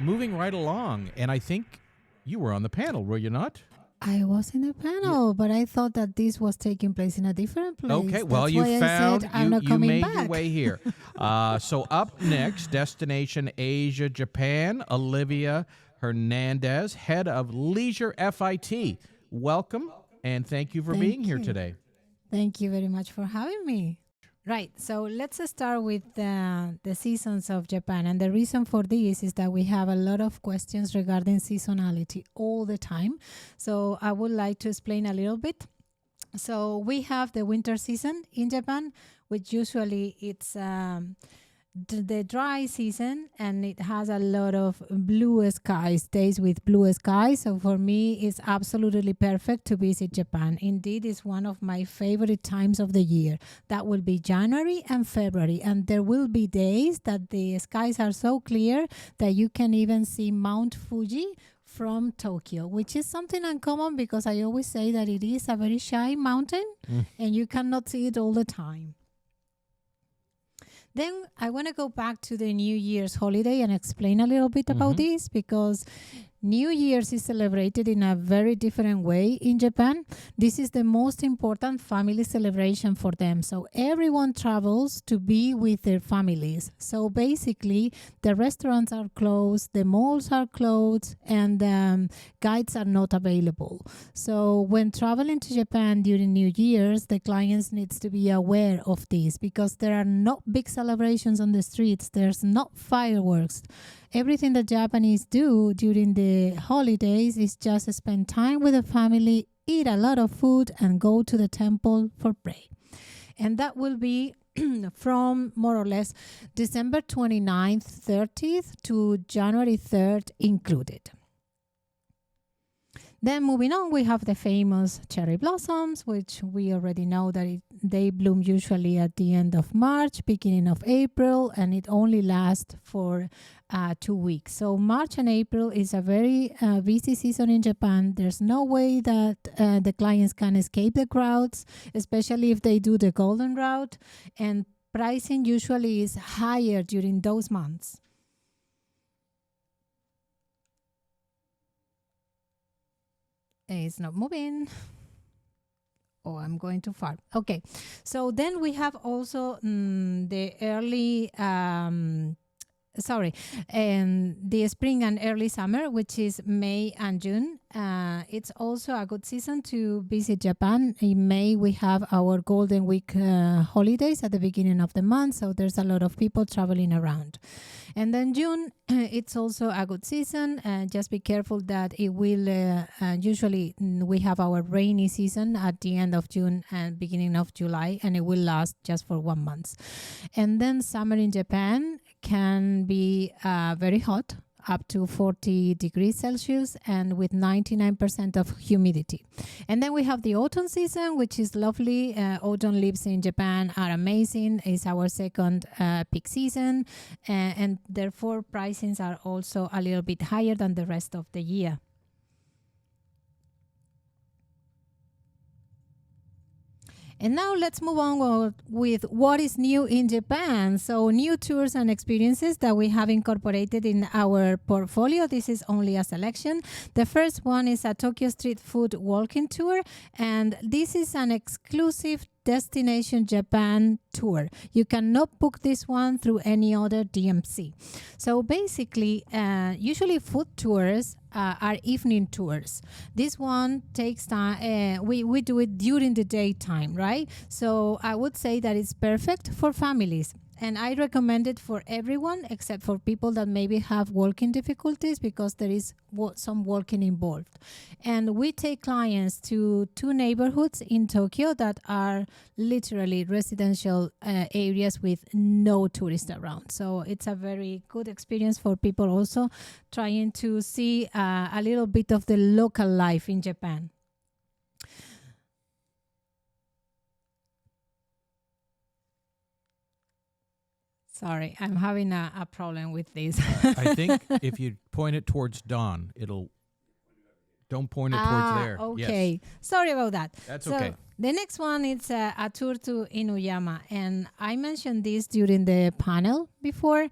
moving right along, and I think you were on the panel, were you not? I was in a panel, but I thought that this was taking place in a different place. Okay, well, That's you why found, I said, I'm not you coming made back. your way here. So up next, Destination Asia, Japan, Olivia Hernandez, head of Leisure FIT. Welcome, and thank you for being here today. Thank you very much for having me. Right, so let's start with the seasons of Japan. And the reason for this is that we have a lot of questions regarding seasonality all the time. So I would like to explain a little bit. So we have the winter season in Japan, which usually it's the dry season, and it has a lot of blue skies, days with blue skies. So for me, it's absolutely perfect to visit Japan. Indeed, it's one of my favorite times of the year. That will be January and February. And there will be days that the skies are so clear that you can even see Mount Fuji from Tokyo, which is something uncommon because I always say that it is a very shy mountain and you cannot see it all the time. Then I want to go back to the New Year's holiday and explain a little bit about this, because New Year's is celebrated in a very different way in Japan. This is the most important family celebration for them. So everyone travels to be with their families. So basically, the restaurants are closed, the malls are closed, and guides are not available. So when traveling to Japan during New Year's, the clients needs to be aware of this, because there are not big celebrations on the streets. There's not fireworks. Everything that Japanese do during the holidays is just spend time with the family, eat a lot of food, and go to the temple for prayer. And that will be from more or less December 29th, 30th to January 3rd included. Then moving on, we have the famous cherry blossoms, which we already know that they bloom usually at the end of March, beginning of April, and it only lasts for 2 weeks. So March and April is a very busy season in Japan. There's no way that the clients can escape the crowds, especially if they do the golden route, and pricing usually is higher during those months. It's not moving. Oh, I'm going too far. Okay. So then we have also the early, the spring and early summer, which is May and June. It's also a good season to visit Japan. In May, we have our Golden Week holidays at the beginning of the month. So there's a lot of people traveling around. And then June, it's also a good season. Just be careful that it will, usually we have our rainy season at the end of June and beginning of July, and it will last just for 1 month. And then summer in Japan can be very hot, up to 40 degrees Celsius, and with 99% of humidity. And then we have the autumn season, which is lovely. Autumn leaves in Japan are amazing. It's our second peak season, and therefore pricings are also a little bit higher than the rest of the year. And now let's move on with what is new in Japan. So new tours and experiences that we have incorporated in our portfolio. This is only a selection. The first one is a Tokyo Street Food Walking Tour. And this is an exclusive Destination Japan tour. You cannot book this one through any other DMC. So basically, usually food tours are evening tours. This one takes time. We do it during the daytime, right? So I would say that it's perfect for families. And I recommend it for everyone except for people that maybe have walking difficulties, because there is some walking involved. And we take clients to 2 neighborhoods in Tokyo that are literally residential areas with no tourists around. So it's a very good experience for people also trying to see a little bit of the local life in Japan. Sorry, I'm having a problem with this. I think if you point it towards Dawn, don't point it towards there. Okay. Yes. Sorry about that. That's okay. The next one is a tour to Inuyama. And I mentioned this during the panel before.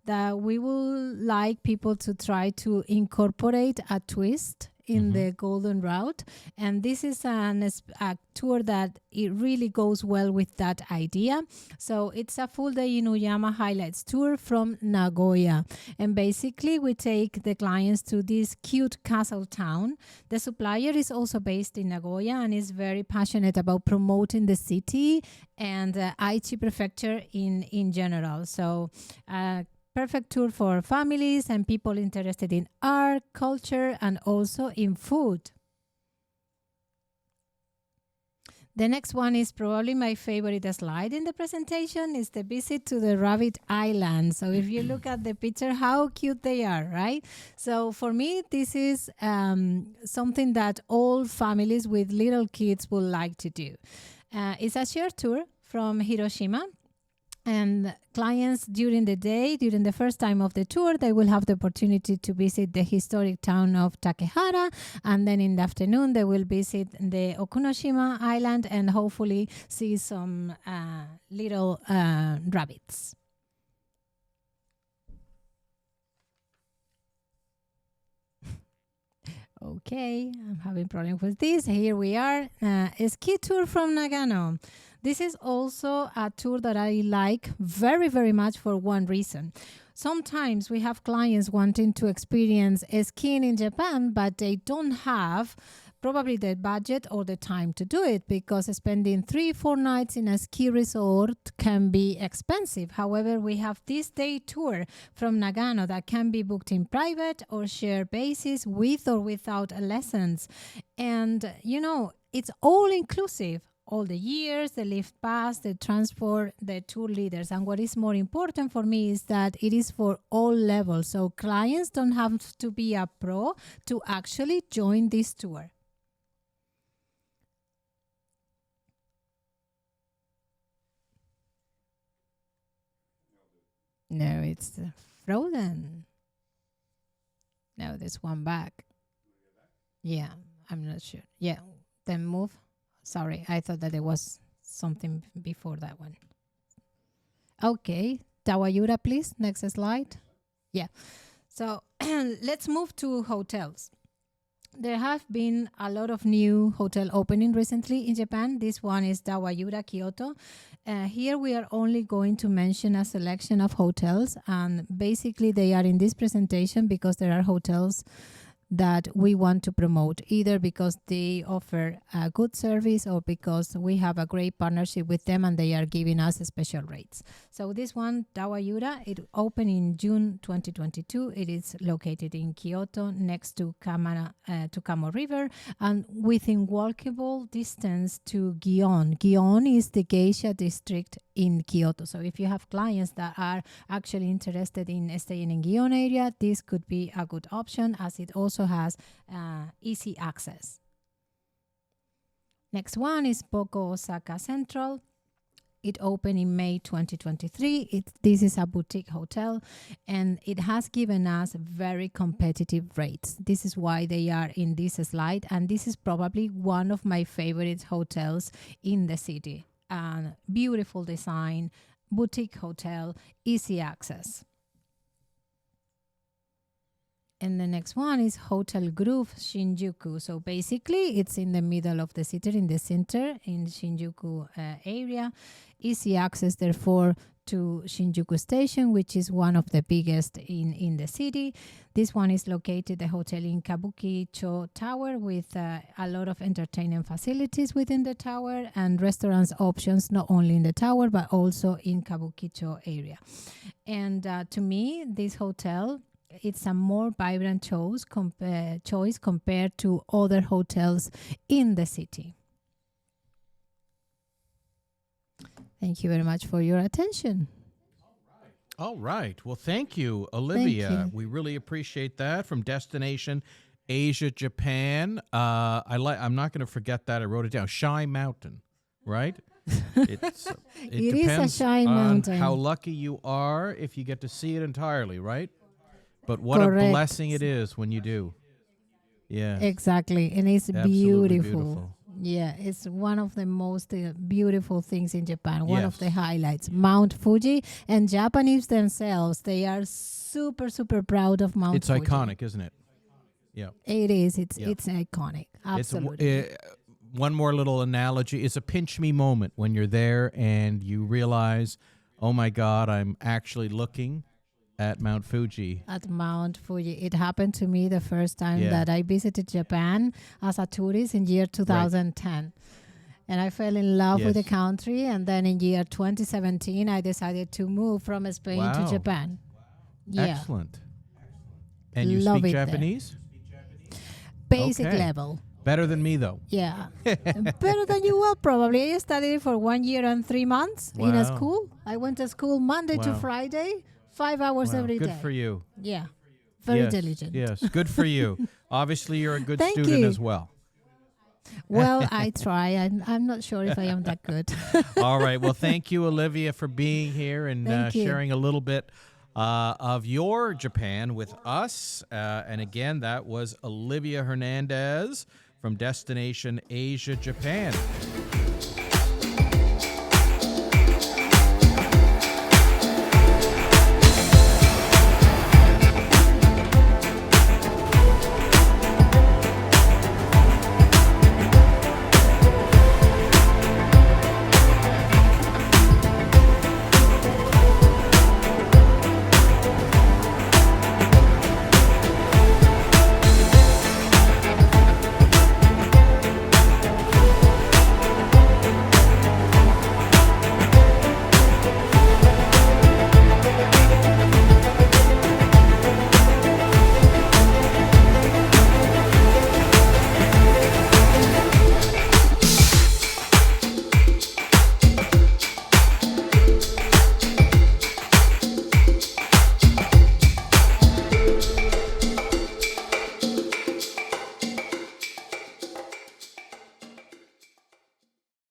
that we will like people to try to incorporate a twist in the Golden Route. And this is a tour that it really goes well with that idea. So it's a full day Inuyama highlights tour from Nagoya. And basically we take the clients to this cute castle town. The supplier is also based in Nagoya and is very passionate about promoting the city and Aichi prefecture in general. So perfect tour for families and people interested in art, culture, and also in food. The next one is probably my favorite slide in the presentation, is the visit to the Rabbit Island. So if you look at the picture, how cute they are, right? So for me, this is something that all families with little kids would like to do. It's a shared tour from Hiroshima. And clients during the day, during the first time of the tour, they will have the opportunity to visit the historic town of Takehara. And then in the afternoon, they will visit the Okunoshima Island and hopefully see some little rabbits. Okay, I'm having problems with this. Here we are, a ski tour from Nagano. This is also a tour that I like very, very much for one reason. Sometimes we have clients wanting to experience skiing in Japan, but they don't have probably the budget or the time to do it because spending 3-4 nights in a ski resort can be expensive. However, we have this day tour from Nagano that can be booked in private or shared basis with or without lessons. And, it's all inclusive. All the years, the lift pass, the transport, the tour leaders. And what is more important for me is that it is for all levels. So clients don't have to be a pro to actually join this tour. No, it's frozen. No, there's one back. Yeah, I'm not sure. Yeah, then move. Sorry, I thought that there was something before that one. Okay, Tawayura, please. Next slide. Yeah. So let's move to hotels. There have been a lot of new hotel opening recently in Japan. This one is Tawayura Kyoto. Here we are only going to mention a selection of hotels, and basically they are in this presentation because there are hotels that we want to promote, either because they offer a good service or because we have a great partnership with them and they are giving us special rates. So this one, Tawayura, it opened in June 2022. It is located in Kyoto next to Kamo River and within walkable distance to Gion. Gion is the geisha district in Kyoto. So if you have clients that are actually interested in staying in Gion area, this could be a good option as it also has easy access. Next one is Boko Osaka Central. It opened in May 2023. This is a boutique hotel and it has given us very competitive rates. This is why they are in this slide, and this is probably one of my favorite hotels in the city. Beautiful design, boutique hotel, easy access. And the next one is Hotel Groove Shinjuku. So basically, it's in the middle of the city, in the center, in Shinjuku area. Easy access, therefore, to Shinjuku Station, which is one of the biggest in the city. This one is located, the hotel, in Kabukicho Tower with a lot of entertainment facilities within the tower and restaurants options, not only in the tower, but also in Kabukicho area. And to me, this hotel, it's a more vibrant choice compared to other hotels in the city. Thank you very much for your attention. All right. Well, thank you, Olivia. Thank you. We really appreciate that from Destination Asia, Japan. I'm not going to forget that. I wrote it down. Shy Mountain, right? It It is a depends shy on mountain. how lucky you are if you get to see it entirely, right? But what Correct. a blessing it is when you do. Yeah. Exactly. And it's Absolutely beautiful. beautiful. Yeah, it's one of the most beautiful things in Japan. One of Yes. the highlights, Mount Fuji, and Japanese themselves, they are super, super proud of Mount It's Fuji. iconic, isn't it? Yeah. It is. It's Yeah. it's iconic. It's Absolutely. one more little analogy. It's a pinch me moment when you're there and you realize, oh my God, I'm actually looking at Mount Fuji. At Mount Fuji, it happened to me the first time Yeah. that I visited Japan as a tourist in year 2010. And I fell in love with the Yes. country. And then in year 2017, I decided to move from Spain to Wow. Japan. Yeah, Excellent. And you Love speak it there. Japanese? basic Okay. level. Better than me, though. Yeah, better than you will probably. I studied for 1 year and 3 months in a Wow. school. I went to school Monday to Wow. Friday, 5 hours Wow. every day. Good for you. Yeah, very Yes, diligent. Yes, good for you. Obviously, you're a good Thank student you. as well. Well, I try. I'm not sure if I am that good. All right. Well, thank you, Olivia, for being here and Thank you. sharing a little bit of your Japan with us. And again, that was Olivia Hernandez from Destination Asia, Japan.